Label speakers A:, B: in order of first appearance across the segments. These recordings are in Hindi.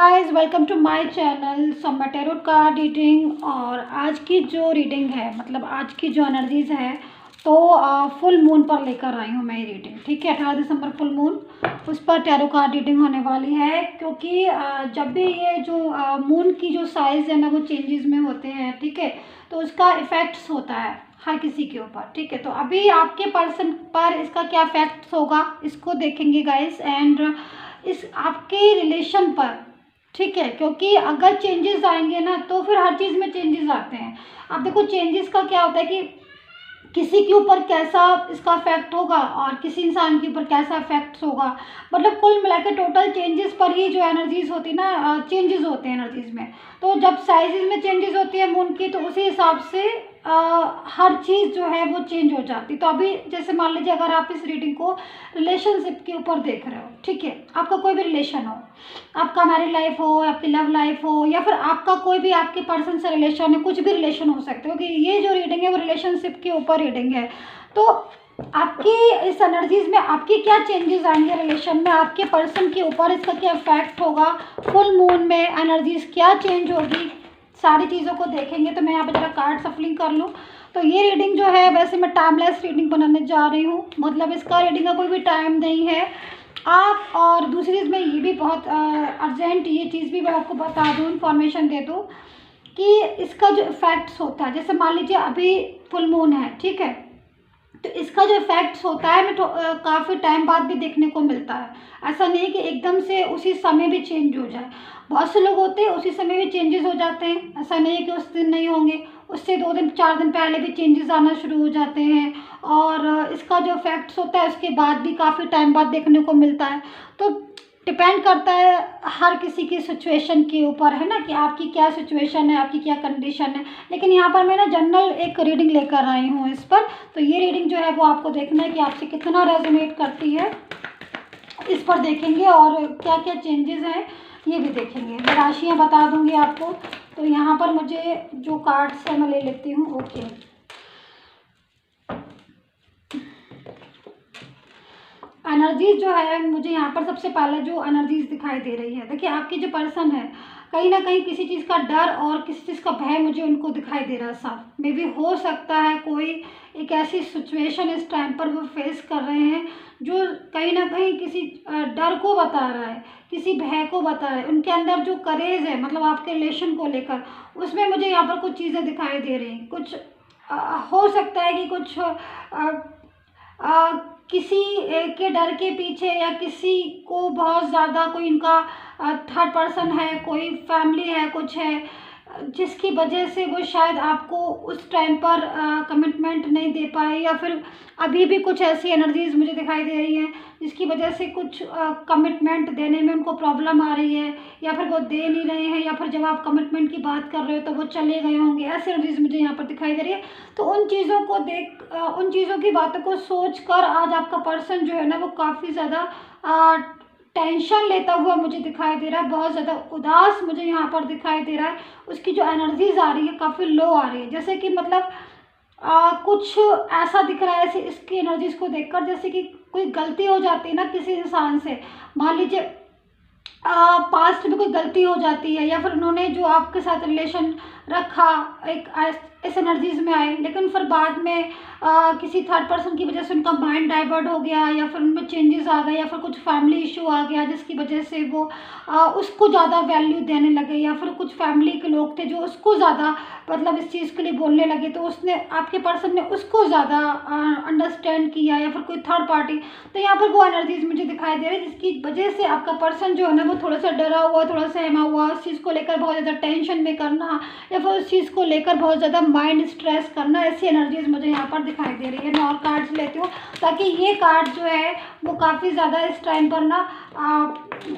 A: Guys welcome to my channel some tarot card reading. और आज की जो रीडिंग है मतलब आज की जो एनर्जीज है तो फुल मून पर लेकर आई हूँ मैं ये रीडिंग। ठीक है, 18 दिसंबर फुल मून, उस पर टैरो कार्ड रीडिंग होने वाली है। क्योंकि जब भी ये जो मून की जो साइज है ना वो चेंजेस में होते हैं। ठीक है, तो उसका इफेक्ट्स होता है हर किसी के ऊपर। ठीक है, तो अभी आपके पर्सन पर इसका क्या इफेक्ट्स होगा इसको देखेंगे गाइस, एंड इस आपके रिलेशन पर। ठीक है, क्योंकि अगर चेंजेस आएंगे ना तो फिर हर चीज़ में चेंजेस आते हैं। अब देखो चेंजेस का क्या होता है कि किसी के ऊपर कैसा इसका इफेक्ट होगा और किसी इंसान के ऊपर कैसा इफेक्ट होगा। मतलब कुल मिला के टोटल चेंजेस पर ही जो एनर्जीज होती है ना, चेंजेस होते हैं एनर्जीज में। तो जब साइजेस में चेंजेस होती है मून की तो उसी हिसाब से हर चीज़ जो है वो चेंज हो जाती है। तो अभी जैसे मान लीजिए अगर आप इस रीडिंग को रिलेशनशिप के ऊपर देख रहे हो, ठीक है, आपका कोई भी रिलेशन हो, आपका मैरिड लाइफ हो, आपकी लव लाइफ हो, या फिर आपका कोई भी आपके पर्सन से रिलेशन है, कुछ भी रिलेशन हो सकते हो, कि ये जो रीडिंग है वो रिलेशनशिप के ऊपर रीडिंग है। तो आपकी इस एनर्जीज में आपकी क्या चेंजेस आएंगे रिलेशन में, आपके पर्सन के ऊपर इसका क्या इफेक्ट होगा, फुल मून में एनर्जीज क्या चेंज होगी, सारी चीज़ों को देखेंगे। तो मैं यहाँ पे जरा कार्ड सफलिंग कर लूँ। तो ये रीडिंग जो है वैसे मैं टाइमलेस रीडिंग बनाने जा रही हूँ, मतलब इसका रीडिंग का कोई भी टाइम नहीं है आप। और दूसरी चीज़ मैं ये भी बहुत अर्जेंट ये चीज़ भी मैं आपको बता दूँ, इन्फॉर्मेशन दे दूँ कि इसका जो इफ़ेक्ट्स होता है, जैसे मान लीजिए अभी फुल मून है, ठीक है, तो इसका जो इफेक्ट्स होता है मैं काफ़ी टाइम बाद भी देखने को मिलता है। ऐसा नहीं है कि एकदम से उसी समय भी चेंज हो जाए। बहुत से लोग होते हैं उसी समय भी चेंजेस हो जाते हैं, ऐसा नहीं है कि उस दिन नहीं होंगे, उससे 2 दिन 4 दिन पहले भी चेंजेस आना शुरू हो जाते हैं। और इसका जो इफेक्ट्स होता है उसके बाद भी काफ़ी टाइम बाद देखने को मिलता है। तो डिपेंड करता है हर किसी की सिचुएशन के ऊपर, है ना, कि आपकी क्या सिचुएशन है, आपकी क्या कंडीशन है। लेकिन यहाँ पर मैं ना जनरल एक रीडिंग लेकर आई हूँ इस पर। तो ये रीडिंग जो है वो आपको देखना है कि आपसे कितना रेजोनेट करती है, इस पर देखेंगे। और क्या क्या चेंजेस हैं ये भी देखेंगे। मैं राशियाँ बता दूँगी आपको। तो यहाँ पर मुझे जो कार्ड्स है मैं ले लेती हूँ। ओके, एनर्जीज जो है मुझे यहाँ पर सबसे पहले जो एनर्जीज दिखाई दे रही है, देखिए आपकी जो पर्सन है कहीं ना कहीं किसी चीज़ का डर और किसी चीज़ का भय मुझे उनको दिखाई दे रहा है साफ। मे भी हो सकता है कोई एक ऐसी सिचुएशन इस टाइम पर वो फेस कर रहे हैं जो कहीं ना कहीं किसी डर को बता रहा है, किसी भय को बता रहा है। उनके अंदर जो करेज है मतलब आपके रिलेशन को लेकर, उसमें मुझे यहाँ पर कुछ चीज़ें दिखाई दे रही हैं। कुछ हो सकता है कि कुछ आ, किसी के डर के पीछे या किसी को बहुत ज़्यादा कोई इनका थर्ड पर्सन है, कोई फैमिली है, कुछ है जिसकी वजह से वो शायद आपको उस टाइम पर कमिटमेंट नहीं दे पाए, या फिर अभी भी कुछ ऐसी एनर्जीज मुझे दिखाई दे रही हैं जिसकी वजह से कुछ कमिटमेंट देने में उनको प्रॉब्लम आ रही है, या फिर वो दे नहीं रहे हैं, या फिर जब आप कमिटमेंट की बात कर रहे हो तो वो चले गए होंगे। ऐसी एनर्जीज मुझे यहाँ पर दिखाई दे रही है। तो उन चीज़ों को देख उन चीज़ों की बातों को सोच कर आज आपका पर्सन जो है ना वो काफ़ी ज़्यादा टेंशन लेता हुआ मुझे दिखाई दे रहा है, बहुत ज़्यादा उदास मुझे यहाँ पर दिखाई दे रहा है। उसकी जो एनर्जीज आ रही है काफ़ी लो आ रही है, जैसे कि मतलब कुछ ऐसा दिख रहा है ऐसे इसकी एनर्जीज को देखकर, जैसे कि कोई गलती हो जाती है ना किसी इंसान से। मान लीजिए पास्ट में कोई गलती हो जाती है, या फिर उन्होंने जो आपके साथ रिलेशन रखा एक इस एनर्जीज में आए, लेकिन फिर बाद में किसी थर्ड पर्सन की वजह से उनका माइंड डाइवर्ट हो गया, या फिर उनमें चेंजेस आ गए, या फिर कुछ फैमिली इशू आ गया जिसकी वजह से वो उसको ज़्यादा वैल्यू देने लगे, या फिर कुछ फैमिली के लोग थे जो उसको ज़्यादा मतलब इस चीज़ के लिए बोलने लगे, तो उसने आपके पर्सन ने उसको ज़्यादा अंडरस्टैंड किया, या फिर कोई थर्ड पार्टी। तो यहाँ पर वो एनर्जीज मुझे दिखाई दे रही है जिसकी वजह से आपका पर्सन जो है ना वो थोड़ा सा डरा हुआ, थोड़ा सा सहमा हुआ, उस चीज़ को लेकर बहुत ज़्यादा टेंशन में करना, या फिर उस चीज़ को लेकर बहुत ज़्यादा माइंड स्ट्रेस करना, ऐसी एनर्जीज मुझे यहाँ पर दिखाई दे रही है। मैं और कार्ड्स लेती हूँ ताकि ये कार्ड जो है वो काफ़ी ज़्यादा इस टाइम पर ना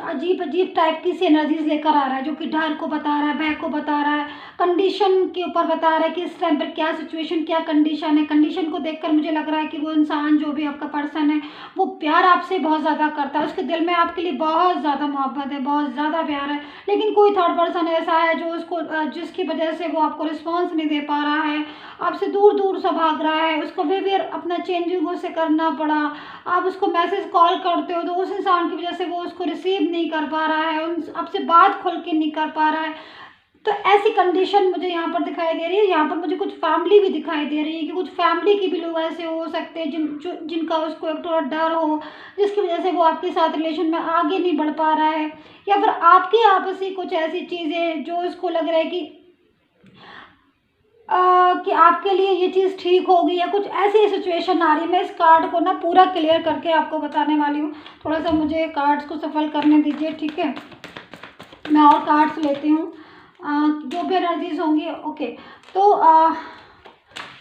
A: अजीब अजीब टाइप की सी एनर्जीज लेकर आ रहा है, जो कि डर को बता रहा है, भय को बता रहा है, कंडीशन के ऊपर बता रहा है कि इस टाइम पर क्या सिचुएशन क्या कंडीशन है। कंडीशन को देखकर मुझे लग रहा है कि वो इंसान जो भी आपका पर्सन है वो प्यार आपसे बहुत ज़्यादा करता है, उसके दिल में आपके लिए बहुत ज़्यादा मोहब्बत है, बहुत ज़्यादा प्यार है। लेकिन कोई थर्ड पर्सन ऐसा है जो उसको जिसकी वजह से वो आपको रिस्पॉन्स नहीं दे पा रहा है, आपसे दूर दूर से भाग रहा है, उसको बिहेवियर अपना चेंजिंग से करना पड़ा, आप उसको मैसेज कॉल करते हो तो उस इंसान की वजह से वो उसको रिसीव नहीं कर पा रहा है, उन आपसे बात खोल के नहीं कर पा रहा है। तो ऐसी कंडीशन मुझे यहाँ पर दिखाई दे रही है। यहाँ पर मुझे कुछ फैमिली भी दिखाई दे रही है कि कुछ फैमिली के भी लोग ऐसे हो सकते हैं जिनका उसको एक थोड़ा डर हो, जिसकी वजह से वो आपके साथ रिलेशन में आगे नहीं बढ़ पा रहा है, या फिर आपकी आपसी कुछ ऐसी चीज़ें जो उसको लग रहा है कि आपके लिए ये चीज़ ठीक होगी, या कुछ ऐसी सिचुएशन आ रही है। मैं इस कार्ड को ना पूरा क्लियर करके आपको बताने वाली हूँ। थोड़ा सा मुझे कार्ड्स को सफल करने दीजिए, ठीक है। मैं और कार्ड्स लेती हूँ, जो भी एनर्जीज होंगी। ओके, तो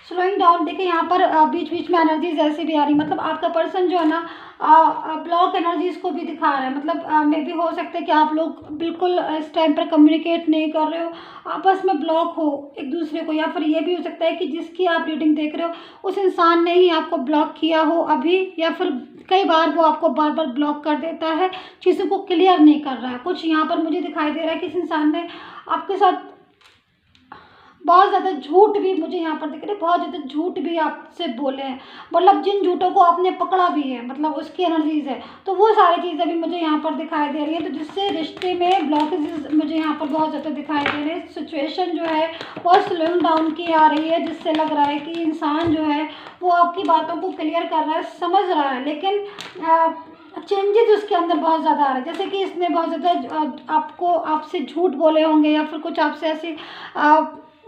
A: स्लोइंग डाउन, देखिए यहाँ पर बीच बीच में एनर्जीज ऐसी भी आ रही, मतलब आपका पर्सन जो है ना ब्लॉक एनर्जीज को भी दिखा रहा है। मतलब मे भी हो सकता है कि आप लोग बिल्कुल इस टाइम पर कम्युनिकेट नहीं कर रहे हो, आपस में ब्लॉक हो एक दूसरे को, या फिर ये भी हो सकता है कि जिसकी आप रीडिंग देख रहे हो उस इंसान ने ही आपको ब्लॉक किया हो अभी, या फिर कई बार वो आपको बार बार ब्लॉक कर देता है, चीज़ों को क्लियर नहीं कर रहा है। कुछ यहाँ पर मुझे दिखाई दे रहा है कि इस इंसान ने आपके साथ बहुत ज़्यादा झूठ भी, मुझे यहाँ पर दिख रहा है बहुत ज़्यादा झूठ भी आपसे बोले हैं, मतलब जिन झूठों को आपने पकड़ा भी है, मतलब उसकी एनर्जीज है, तो वो सारी चीज़ें भी मुझे यहाँ पर दिखाई दे रही है। तो जिससे रिश्ते में ब्लॉकेजेस मुझे यहाँ पर बहुत ज़्यादा दिखाई दे रहे हैं। सिचुएशन जो है बहुत स्लोइंग डाउन की आ रही है, जिससे लग रहा है कि इंसान जो है वो आपकी बातों को क्लियर कर रहा है, समझ रहा है, लेकिन चेंजेस उसके अंदर बहुत ज़्यादा आ रहे हैं। जैसे कि इसने बहुत ज़्यादा आपसे झूठ बोले होंगे, या फिर कुछ आपसे ऐसी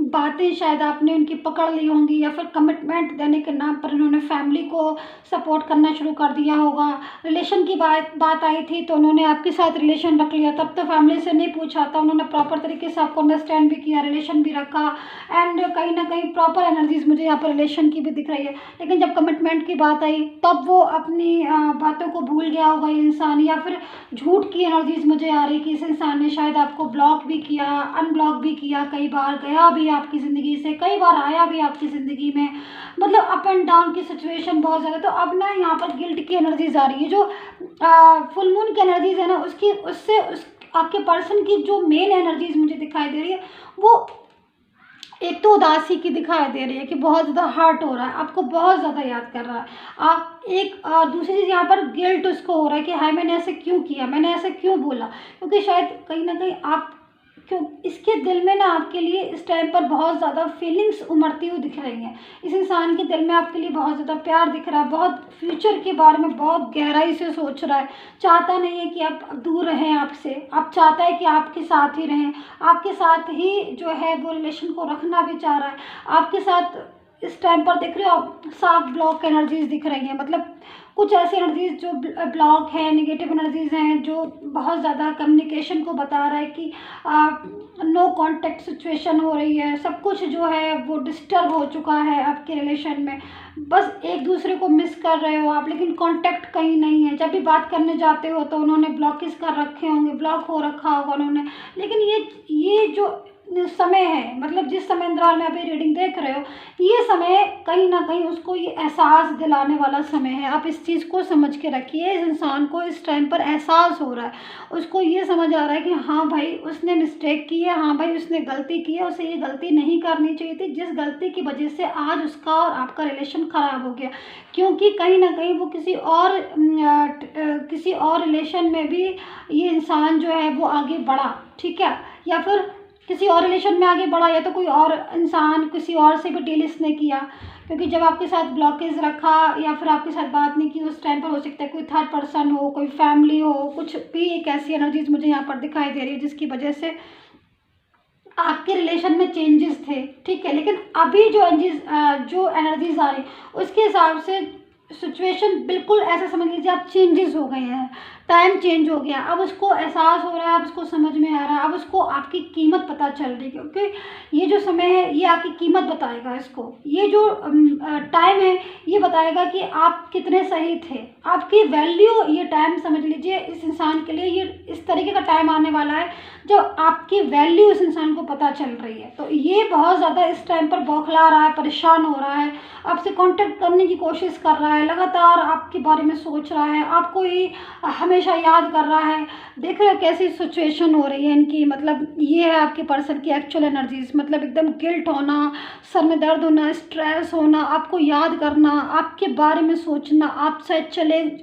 A: बातें शायद आपने उनकी पकड़ ली होंगी, या फिर कमिटमेंट देने के नाम पर उन्होंने फैमिली को सपोर्ट करना शुरू कर दिया होगा। रिलेशन की बात आई थी तो उन्होंने आपके साथ रिलेशन रख लिया, तब तो फैमिली से नहीं पूछा था, उन्होंने प्रॉपर तरीके से आपको अंडरस्टैंड भी किया, रिलेशन भी रखा, एंड कहीं ना कहीं प्रॉपर एनर्जीज मुझे यहाँ पर रिलेशन की भी दिख रही है। लेकिन जब कमिटमेंट की बात आई तब वो अपनी बातों को भूल गया होगा ये इंसान, या फिर झूठ की एनर्जीज मुझे आ रही कि इस इंसान ने शायद आपको ब्लॉक भी किया, अनब्लॉक भी किया, कई बार गया भी आपकी ज़िंदगी से, कई बार आया भी आपकी ज़िंदगी में, मतलब अप एंड डाउन की सिचुएशन बहुत ज़्यादा। तो अब ना यहाँ पर गिल्ट की एनर्जीज आ रही है, जो फुल मून की एनर्जीज है ना उससे आपके पर्सन की जो मेन एनर्जीज मुझे दिखाई दे रही है, वो एक तो उदासी की दिखाई दे रही है कि बहुत ज़्यादा हर्ट हो रहा है, आपको बहुत ज़्यादा याद कर रहा है। आप एक दूसरी चीज़ यहाँ पर गिल्ट उसको हो रहा है कि हाय मैंने ऐसे क्यों किया, मैंने ऐसे क्यों बोला, क्योंकि शायद कहीं ना कहीं आप क्यों इसके दिल में ना आपके लिए इस टाइम पर बहुत ज़्यादा फीलिंग्स उमड़ती हुई दिख रही हैं। इस इंसान के दिल में आपके लिए बहुत ज़्यादा प्यार दिख रहा है, बहुत फ्यूचर के बारे में बहुत गहराई से सोच रहा है, चाहता नहीं है कि आप दूर रहें आपसे, आप चाहता है कि आपके साथ ही रहें, आपके साथ ही जो है वो रिलेशन को रखना भी चाह रहा है आपके साथ। इस टाइम पर देख रहे हो आप साफ ब्लॉक एनर्जीज दिख रही हैं, मतलब कुछ ऐसी एनर्जीज जो ब्लॉक है, नेगेटिव एनर्जीज हैं, जो बहुत ज़्यादा कम्युनिकेशन को बता रहा है कि नो कांटेक्ट सिचुएशन हो रही है, सब कुछ जो है वो डिस्टर्ब हो चुका है आपके रिलेशन में, बस एक दूसरे को मिस कर रहे हो आप, लेकिन कांटेक्ट कहीं नहीं है। जब भी बात करने जाते हो तो उन्होंने ब्लॉकेज कर रखे होंगे, ब्लॉक हो रखा होगा उन्होंने, लेकिन ये जो समय है, मतलब जिस समय अंतराल में अभी रीडिंग देख रहे हो, ये समय कहीं ना कहीं उसको ये एहसास दिलाने वाला समय है। आप इस चीज़ को समझ के रखिए, इस इंसान को इस टाइम पर एहसास हो रहा है, उसको ये समझ आ रहा है कि हाँ भाई उसने मिस्टेक की है, हाँ भाई उसने गलती की है, उसे ये गलती नहीं करनी चाहिए थी, जिस गलती की वजह से आज उसका और आपका रिलेशन ख़राब हो गया, क्योंकि कहीं ना कहीं वो किसी और रिलेशन में भी ये इंसान जो है वो आगे बढ़ा, ठीक है, या फिर किसी और रिलेशन में आगे बढ़ा, या तो कोई और इंसान किसी और से भी डील इसने किया, क्योंकि जब आपके साथ ब्लॉकेज रखा या फिर आपके साथ बात नहीं की उस टाइम पर हो सकता है कोई थर्ड पर्सन हो, कोई फैमिली हो, कुछ भी एक ऐसी एनर्जीज मुझे यहाँ पर दिखाई दे रही है जिसकी वजह से आपके रिलेशन में चेंजेस थे, ठीक है। लेकिन अभी जो एनर्जीज आ रही उसके हिसाब से सिचुएशन बिल्कुल ऐसा समझ लीजिए आप चेंजेस हो गए हैं, टाइम चेंज हो गया, अब उसको एहसास हो रहा है, अब उसको समझ में आ रहा है, अब उसको आपकी कीमत पता चल रही है, क्योंकि ये जो समय है ये आपकी कीमत बताएगा इसको, ये जो टाइम है ये बताएगा कि आप कितने सही थे, आपकी वैल्यू, ये टाइम समझ लीजिए इस इंसान के लिए ये इस तरीके का टाइम आने वाला है जब आपकी वैल्यू उस इंसान को पता चल रही है। तो ये बहुत ज़्यादा इस टाइम पर बौखला रहा है, परेशान हो रहा है, आपसे कांटेक्ट करने की कोशिश कर रहा है, लगातार आपके बारे में सोच रहा है, आपको ही हमेशा याद कर रहा है। देख रहे हो कैसी सिचुएशन हो रही है इनकी। मतलब ये है आपके पर्सन की एक्चुअल एनर्जीज। मतलब एकदम गिल्ट होना, सर में दर्द होना, स्ट्रेस होना, आपको याद करना, आपके बारे में सोचना, आप शायद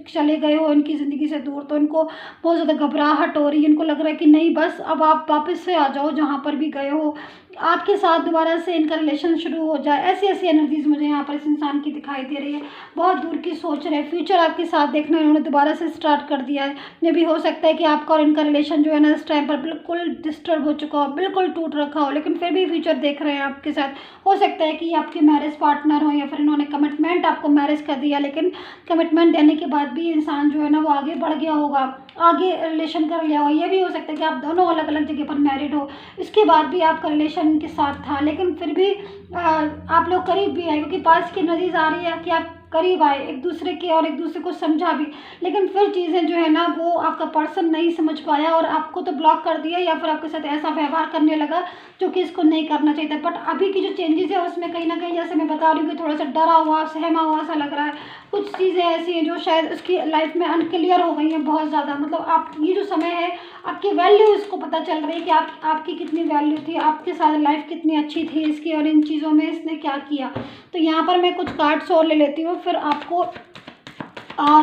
A: चले गए हो इनकी ज़िंदगी से दूर, तो इनको बहुत ज़्यादा घबराहट हो रही है। इनको लग रहा है कि नहीं, बस अब आप वापस से आ जाओ जहाँ पर भी गए हो, आपके साथ दोबारा से इनका रिलेशन शुरू हो जाए। ऐसी ऐसी एनर्जीज मुझे यहाँ पर इस इंसान की दिखाई दे रही है। बहुत दूर की सोच रहे, फ्यूचर आपके साथ देखना इन्होंने दोबारा से स्टार्ट कर दिया है। ये भी हो सकता है कि आपका और इनका रिलेशन जो है ना इस टाइम पर बिल्कुल डिस्टर्ब हो चुका हो, बिल्कुल टूट रखा हो, लेकिन फिर भी फ्यूचर देख रहे हैं आपके साथ। हो सकता है कि ये आपके मैरिज पार्टनर हो, या फिर इन्होंने कमिटमेंट आपको मैरिज कर दिया, लेकिन कमिटमेंट देने के बाद भी इंसान जो है ना वो आगे बढ़ गया होगा, आगे रिलेशन कर लिया होगा। ये भी हो सकता है कि आप दोनों अलग अलग जगह पर मैरिड हो, इसके बाद भी आपका रिलेशन के साथ था, लेकिन फिर भी आप लोग करीब भी आए, क्योंकि पास की एनर्जीज आ रही है कि आप करीब आए एक दूसरे के और एक दूसरे को समझा भी, लेकिन फिर चीज़ें जो है ना वो आपका पर्सन नहीं समझ पाया और आपको तो ब्लॉक कर दिया, या फिर आपके साथ ऐसा व्यवहार करने लगा जो कि इसको नहीं करना चाहिए था। बट अभी की जो चेंजेस है उसमें कहीं ना कहीं, जैसे मैं बता रही हूँ, कि थोड़ा सा डरा हुआ, सहमा हुआ सा लग रहा है। कुछ चीज़ें ऐसी हैं जो शायद उसकी लाइफ में अनक्लियर हो गई हैं बहुत ज़्यादा। मतलब आप ये जो समय है, आपकी वैल्यू इसको पता चल रही है कि आपकी कितनी वैल्यू थी, आपके साथ लाइफ कितनी अच्छी थी इसकी, और इन चीज़ों में इसने क्या किया। तो यहाँ पर मैं कुछ कार्ड्स और ले लेती हूँ, फिर आपको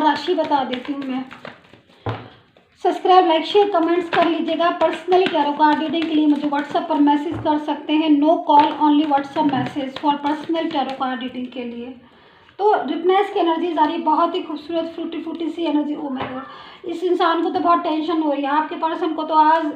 A: राशि बता देती हूँ मैं। सब्सक्राइब, लाइक, शेयर, कमेंट्स कर लीजिएगा। पर्सनली टैरो कार्ड रीडिंग के लिए मुझे व्हाट्सएप पर मैसेज कर सकते हैं। No call, only WhatsApp message for personal tarot card reading के लिए। तो रिपनेस की एनर्जी आ रही है, बहुत ही खूबसूरत फ्रूटी फ्रूटी सी एनर्जी। ओ माय गॉड, इस इंसान को तो बहुत टेंशन हो रही है। आपके पर्सन को तो आज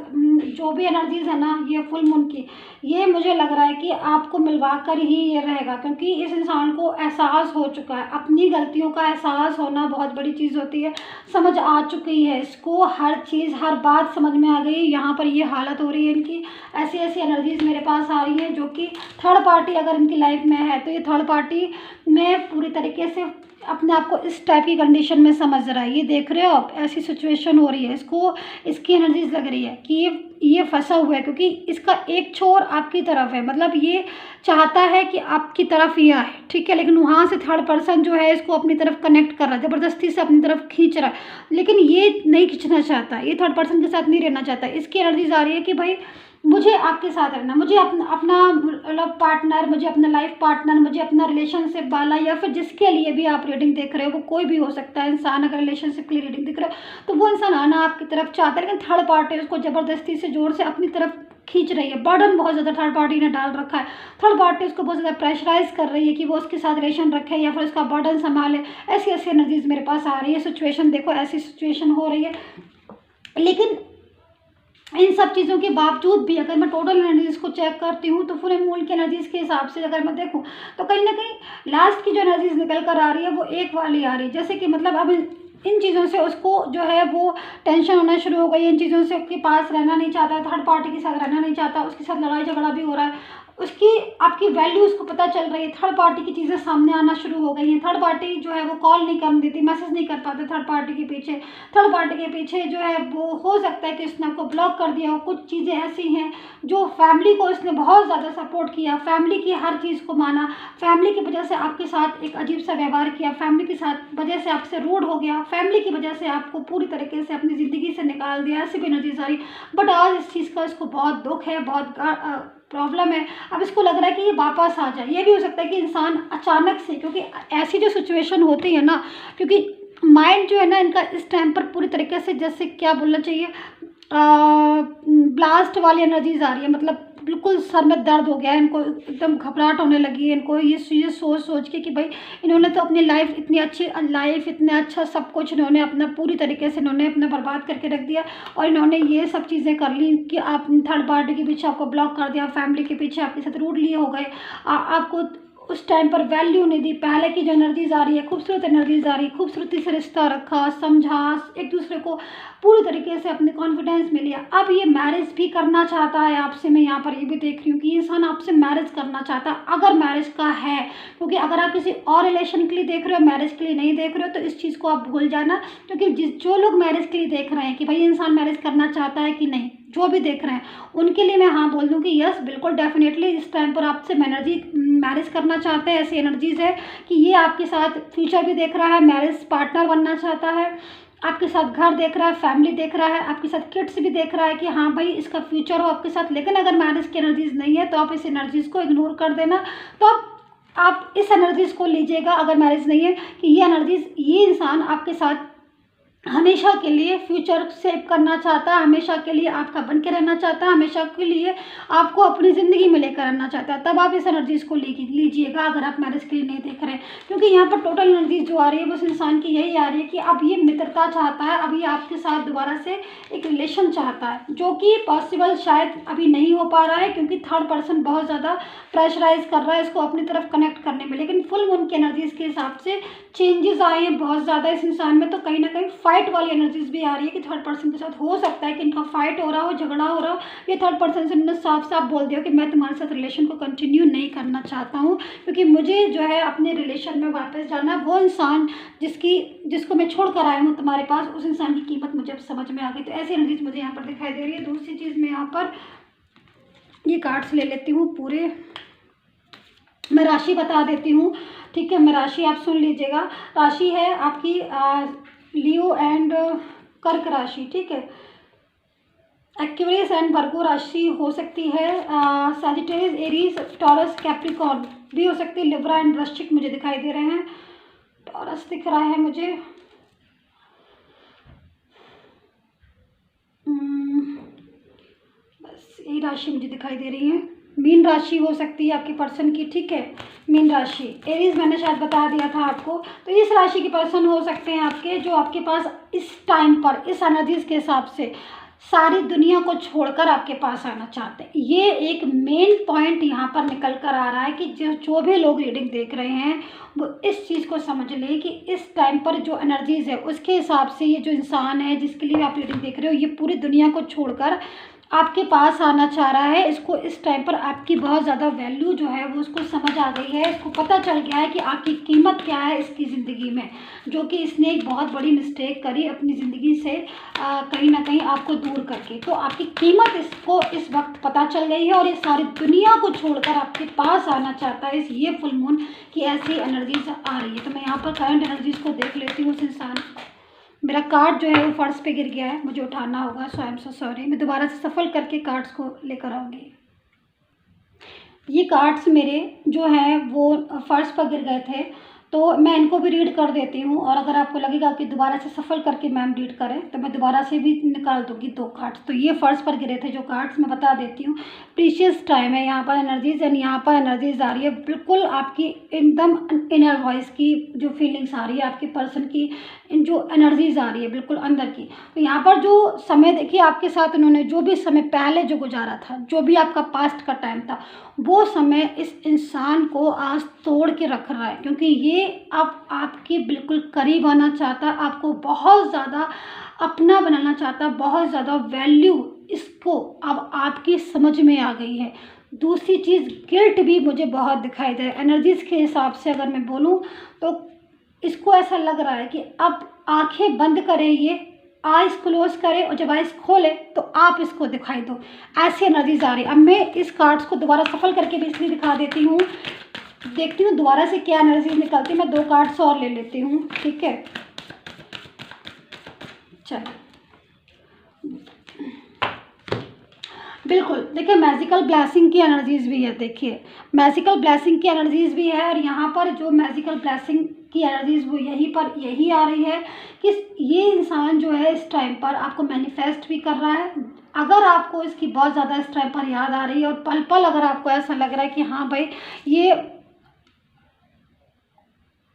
A: जो भी एनर्जीज है ना, ये फुल मून की, ये मुझे लग रहा है कि आपको मिलवा कर ही ये रहेगा, क्योंकि इस इंसान को एहसास हो चुका है। अपनी गलतियों का एहसास होना बहुत बड़ी चीज़ होती है। समझ आ चुकी है इसको, हर चीज़, हर बात समझ में आ गई। यहाँ पर ये हालत हो रही है इनकी। ऐसी ऐसी एनर्जीज मेरे पास आ रही है जो कि थर्ड पार्टी अगर इनकी लाइफ में है, तो ये थर्ड पार्टी में पूरी तरीके से अपने आप को इस टाइप की कंडीशन में समझ रहा है। ये देख रहे हो आप, ऐसी सिचुएशन हो रही है इसको। इसकी एनर्जीज लग रही है कि ये फंसा हुआ है, क्योंकि इसका एक छोर आपकी तरफ है। मतलब ये चाहता है कि आपकी तरफ ये आए, ठीक है, लेकिन वहाँ से थर्ड पर्सन जो है इसको अपनी तरफ कनेक्ट कर रहा है, ज़बरदस्ती से अपनी तरफ खींच रहा है, लेकिन ये नहीं खींचना चाहता, ये थर्ड पर्सन के साथ नहीं रहना चाहता। इसकी एनर्जीज आ रही है कि भाई मुझे आपके साथ रहना, मुझे अपना लव पार्टनर, मुझे अपना लाइफ पार्टनर, मुझे अपना रिलेशनशिप वाला, या फिर जिसके लिए भी आप रीडिंग देख रहे हो, वो कोई भी हो सकता है इंसान। अगर रिलेशनशिप के लिए रीडिंग देख रहे हो तो वो इंसान आना आपकी तरफ चाहता है, लेकिन थर्ड पार्टी उसको ज़बरदस्ती से जोर से अपनी तरफ खींच रही है। बर्डन बहुत ज़्यादा थर्ड पार्टी ने डाल रखा है। थर्ड पार्टी उसको बहुत ज़्यादा प्रेशराइज कर रही है कि वो उसके साथ रिलेशन रखे या फिर उसका बर्डन संभाले। ऐसी ऐसी एनर्जीज मेरे पास आ रही है। सिचुएशन देखो, ऐसी सिचुएशन हो रही है, लेकिन इन सब चीज़ों के बावजूद भी अगर मैं टोटल एनर्जीज को चेक करती हूँ तो पूरे मूल की एनर्जीज के हिसाब से अगर मैं देखूँ तो कहीं ना कहीं लास्ट की जो एनर्जीज निकल कर आ रही है वो एक वाली आ रही है। जैसे कि मतलब अब इन चीज़ों से उसको जो है वो टेंशन होना शुरू हो गई। इन चीज़ों से उसके पास रहना नहीं चाहता, थर्ड पार्टी के साथ रहना नहीं चाहता, उसके साथ लड़ाई झगड़ा भी हो रहा है। उसकी आपकी वैल्यू उसको पता चल रही है। थर्ड पार्टी की चीज़ें सामने आना शुरू हो गई हैं। थर्ड पार्टी जो है वो कॉल नहीं करने देती, मैसेज नहीं कर पाते थर्ड पार्टी के पीछे। थर्ड पार्टी के पीछे जो है वो हो सकता है कि उसने आपको ब्लॉक कर दिया हो। कुछ चीज़ें ऐसी हैं जो फैमिली को इसने बहुत ज़्यादा सपोर्ट किया, फैमिली की हर चीज़ को माना, फैमिली की वजह से आपके साथ एक अजीब सा व्यवहार किया, फैमिली के साथ वजह से आपसे रूड हो गया, फैमिली की वजह से आपको पूरी तरीके से अपनी ज़िंदगी से निकाल दिया। ऐसी भी एनर्जी सारी। बट आज इस चीज़ का इसको बहुत दुख है, बहुत प्रॉब्लम है। अब इसको लग रहा है कि ये वापस आ जाए। ये भी हो सकता है कि इंसान अचानक से, क्योंकि ऐसी जो सिचुएशन होती है ना, क्योंकि माइंड जो है ना इनका इस टाइम पर पूरी तरीके से, जैसे क्या बोलना चाहिए, ब्लास्ट वाली एनर्जीज आ रही है। मतलब बिल्कुल सर में दर्द हो गया है इनको, एकदम घबराहट होने लगी है इनको ये सोच के कि भाई इन्होंने तो अपनी लाइफ इतनी अच्छी लाइफ, इतना अच्छा सब कुछ इन्होंने अपना पूरी तरीके से इन्होंने अपना बर्बाद करके रख दिया, और इन्होंने ये सब चीज़ें कर ली कि आप थर्ड पार्टी के पीछे आपको ब्लॉक कर दिया, फैमिली के पीछे आपके साथ रूडली हो गए, आपको उस टाइम पर वैल्यू नहीं दी। पहले की जो एनर्जीज आ रही है, खूबसूरत एनर्जीज आ रही है, खूबसूरती से रिश्ता रखा, समझा, एक दूसरे को पूरी तरीके से अपने कॉन्फिडेंस में लिया। अब ये मैरिज भी करना चाहता है आपसे। मैं यहाँ पर ये भी देख रही हूँ कि इंसान आपसे मैरिज करना चाहता है, अगर मैरिज का है। क्योंकि अगर आप किसी और रिलेशन के लिए देख रहे हो, मैरिज के लिए नहीं देख रहे हो, तो इस चीज़ को आप भूल जाना। क्योंकि जो लोग मैरिज के लिए देख रहे हैं कि भाई इंसान मैरिज करना चाहता है कि नहीं, जो भी देख रहे हैं उनके लिए मैं हाँ बोल दूँ कि यस बिल्कुल डेफिनेटली इस टाइम पर आपसे मैरिज करना चाहते हैं। ऐसी एनर्जीज है कि ये आपके साथ फ्यूचर भी देख रहा है, मैरिज पार्टनर बनना चाहता है, आपके साथ घर देख रहा है, फैमिली देख रहा है, आपके साथ किड्स भी देख रहा है कि हाँ भाई इसका फ्यूचर हो आपके साथ। लेकिन अगर मैरिज की एनर्जीज नहीं है तो आप इस एनर्जीज को इग्नोर कर देना। तो आप इस एनर्जीज को लीजिएगा अगर मैरिज नहीं है कि ये एनर्जीज, ये इंसान आपके साथ हमेशा के लिए फ्यूचर सेव करना चाहता है, हमेशा के लिए आपका बन के रहना चाहता है, हमेशा के लिए आपको अपनी ज़िंदगी में लेकर आना चाहता है। तब आप इस एनर्जीज़ को लीजिएगा अगर आप मैरिज के लिए नहीं देख रहे हैं। क्योंकि यहाँ पर टोटल एनर्जीज जो आ रही है वो उस इंसान की यही आ रही है कि अब ये मित्रता चाहता है, अब ये आपके साथ दोबारा से एक रिलेशन चाहता है, जो कि पॉसिबल शायद अभी नहीं हो पा रहा है क्योंकि थर्ड पर्सन बहुत ज़्यादा प्रेशराइज कर रहा है इसको अपनी तरफ कनेक्ट करने में। लेकिन फुल मून की एनर्जीज़ के हिसाब से चेंजेस आए हैं बहुत ज़्यादा इस इंसान में। तो कहीं ना कहीं फाइट वाली एनर्जीज भी आ रही है कि थर्ड पर्सन के साथ हो सकता है कि इनका फाइट हो रहा हो, झगड़ा हो रहा हो। ये थर्ड पर्सन से इन्होंने साफ साफ बोल दिया कि मैं तुम्हारे साथ रिलेशन को कंटिन्यू नहीं करना चाहता हूँ, क्योंकि मुझे जो है अपने रिलेशन में वापस जाना। वो इंसान जिसको मैं छोड़ कर आया हूँ तुम्हारे पास, उस इंसान की कीमत मुझे समझ में आ गई। तो ऐसी एनर्जीज मुझे यहाँ पर दिखाई दे रही है। दूसरी चीज़ मैं यहाँ पर ये कार्ड्स ले लेती हूँ पूरे, मैं राशि बता देती हूँ, ठीक है। मैं राशि आप सुन लीजिएगा। राशि है आपकी लियो एंड कर्क राशि, ठीक है। एक्वेरियस एंड वर्गो राशि हो सकती है, सैजिटेरियस, एरीज, टॉरस, कैप्रिकॉर्न भी हो सकती है। लिब्रा एंड वृश्चिक मुझे दिखाई दे रहे हैं। टॉरस दिख रहा है मुझे, बस यही राशि मुझे दिखाई दे रही है। मीन राशि हो सकती है आपके पर्सन की, ठीक है। मीन राशि, एरीज मैंने शायद बता दिया था आपको। तो इस राशि के पर्सन हो सकते हैं आपके, जो आपके पास इस टाइम पर इस एनर्जीज के हिसाब से सारी दुनिया को छोड़कर आपके पास आना चाहते हैं। ये एक मेन पॉइंट यहाँ पर निकल कर आ रहा है कि जो भी लोग रीडिंग देख रहे हैं वो इस चीज़ को समझ लें कि इस टाइम पर जो एनर्जीज है उसके हिसाब से ये जो इंसान है जिसके लिए आप रीडिंग देख रहे हो, ये पूरी दुनिया को छोड़कर आपके पास आना चाह रहा है। इसको इस टाइम पर आपकी बहुत ज़्यादा वैल्यू जो है वो उसको समझ आ गई है। इसको पता चल गया है कि आपकी कीमत क्या है इसकी ज़िंदगी में, जो कि इसने एक बहुत बड़ी मिस्टेक करी अपनी ज़िंदगी से कहीं ना कहीं आपको दूर करके। तो आपकी कीमत इसको इस वक्त पता चल गई है और ये सारी दुनिया को छोड़कर आपके पास आना चाहता है। ये फुल मून की ऐसी एनर्जीज आ रही है। तो मैं यहाँ पर करंट एनर्जीज को देख लेती हूँ उस इंसान। मेरा कार्ड जो है वो फर्श पे गिर गया है, मुझे उठाना होगा, सो आई एम सो सॉरी। मैं दोबारा से सफल करके कार्ड्स को लेकर आऊँगी। ये कार्ड्स मेरे जो हैं वो फर्श पर गिर गए थे, तो मैं इनको भी रीड कर देती हूँ। और अगर आपको लगेगा कि दोबारा से सफल करके मैम रीड करें तो मैं दोबारा से भी निकाल दूँगी 2 कार्ड्स। तो ये फर्श पर गिरे थे जो कार्ड्स, मैं बता देती हूँ। प्रीशियस टाइम है यहाँ पर एनर्जीज, एंड यहाँ पर एनर्जीज आ रही है बिल्कुल आपकी एकदम इनर वॉइस की जो फीलिंग्स आ रही है, आपके पर्सन की जो एनर्जीज आ रही है बिल्कुल अंदर की। तो यहाँ पर जो समय देखिए आपके साथ उन्होंने जो भी समय पहले जो गुजारा था, जो भी आपका पास्ट का टाइम था, वो समय इस इंसान को आज तोड़ के रख रहा है। क्योंकि ये अब आपके बिल्कुल करीब आना चाहता है, आपको बहुत ज़्यादा अपना बनाना चाहता है, बहुत ज़्यादा वैल्यू इसको अब आपकी समझ में आ गई है। दूसरी चीज़ गिल्ट भी मुझे बहुत दिखाई दे रहा है एनर्जीज़ के हिसाब से। अगर मैं बोलूँ तो इसको ऐसा लग रहा है कि अब आंखें बंद करें, ये आइज़ क्लोज करें और जब आइज़ खोले तो आप इसको दिखाई दो। ऐसी एनर्जीज आ रही है। अब मैं इस कार्ड्स को दोबारा सफल करके भी इसलिए दिखा देती हूँ, देखती हूँ दोबारा से क्या एनर्जीज निकलती है। मैं 2 कार्ड्स और ले लेती हूँ, ठीक है। चलिए, बिल्कुल देखिए मैजिकल ब्लेसिंग की एनर्जीज भी है। देखिए मैजिकल ब्लेसिंग की एनर्जीज भी है, और यहाँ पर जो मैजिकल ब्लेसिंग की एनर्जीज वो यही आ रही है कि ये इंसान जो है इस टाइम पर आपको मैनिफेस्ट भी कर रहा है। अगर आपको इसकी बहुत ज़्यादा इस टाइम पर याद आ रही है और पल पल अगर आपको ऐसा लग रहा है कि हाँ भाई ये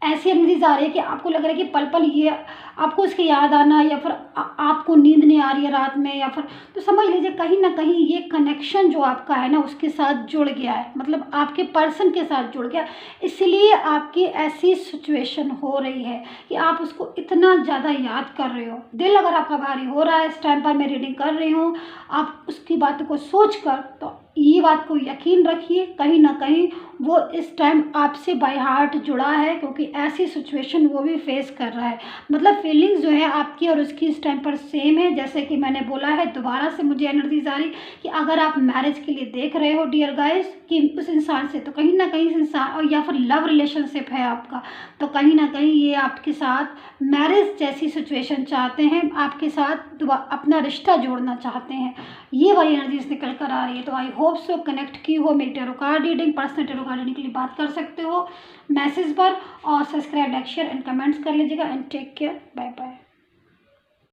A: ऐसी एनर्जीज आ रही है कि आपको लग रहा है कि पल पल ये आपको इसकी याद आना, या फिर आपको नींद नहीं आ रही है रात में, या फिर तो समझ लीजिए कहीं ना कहीं ये कनेक्शन जो आपका है ना उसके साथ जुड़ गया है, मतलब आपके पर्सन के साथ जुड़ गया। इसलिए आपकी ऐसी सिचुएशन हो रही है कि आप उसको इतना ज़्यादा याद कर रहे हो। दिल अगर आपका भारी हो रहा है इस टाइम पर, मैं रीडिंग कर रही हूँ, आप उसकी बातों को सोच कर, तो ये बात को यकीन रखिए कहीं ना कहीं वो इस टाइम आपसे बाय हार्ट जुड़ा है, क्योंकि ऐसी सिचुएशन वो भी फेस कर रहा है। मतलब फीलिंग्स जो है आपकी और उसकी इस टाइम पर सेम है। जैसे कि मैंने बोला है, दोबारा से मुझे एनर्जीज आ रही कि अगर आप मैरिज के लिए देख रहे हो डियर गाइस कि उस इंसान से, तो कहीं ना कहीं इंसान, और या फिर लव रिलेशनशिप है आपका, तो कहीं ना कहीं ये आपके साथ मैरिज जैसी सिचुएशन चाहते हैं, आपके साथ अपना रिश्ता जोड़ना चाहते हैं। ये वाली एनर्जीज निकल कर आ रही है। तो आई होप सो कनेक्ट की हो मेरी tarot card reading. Personal tarot card reading के लिए बात कर सकते हो मैसेज पर, और subscribe, like, share and comments कर लीजिएगा। And take care, bye bye.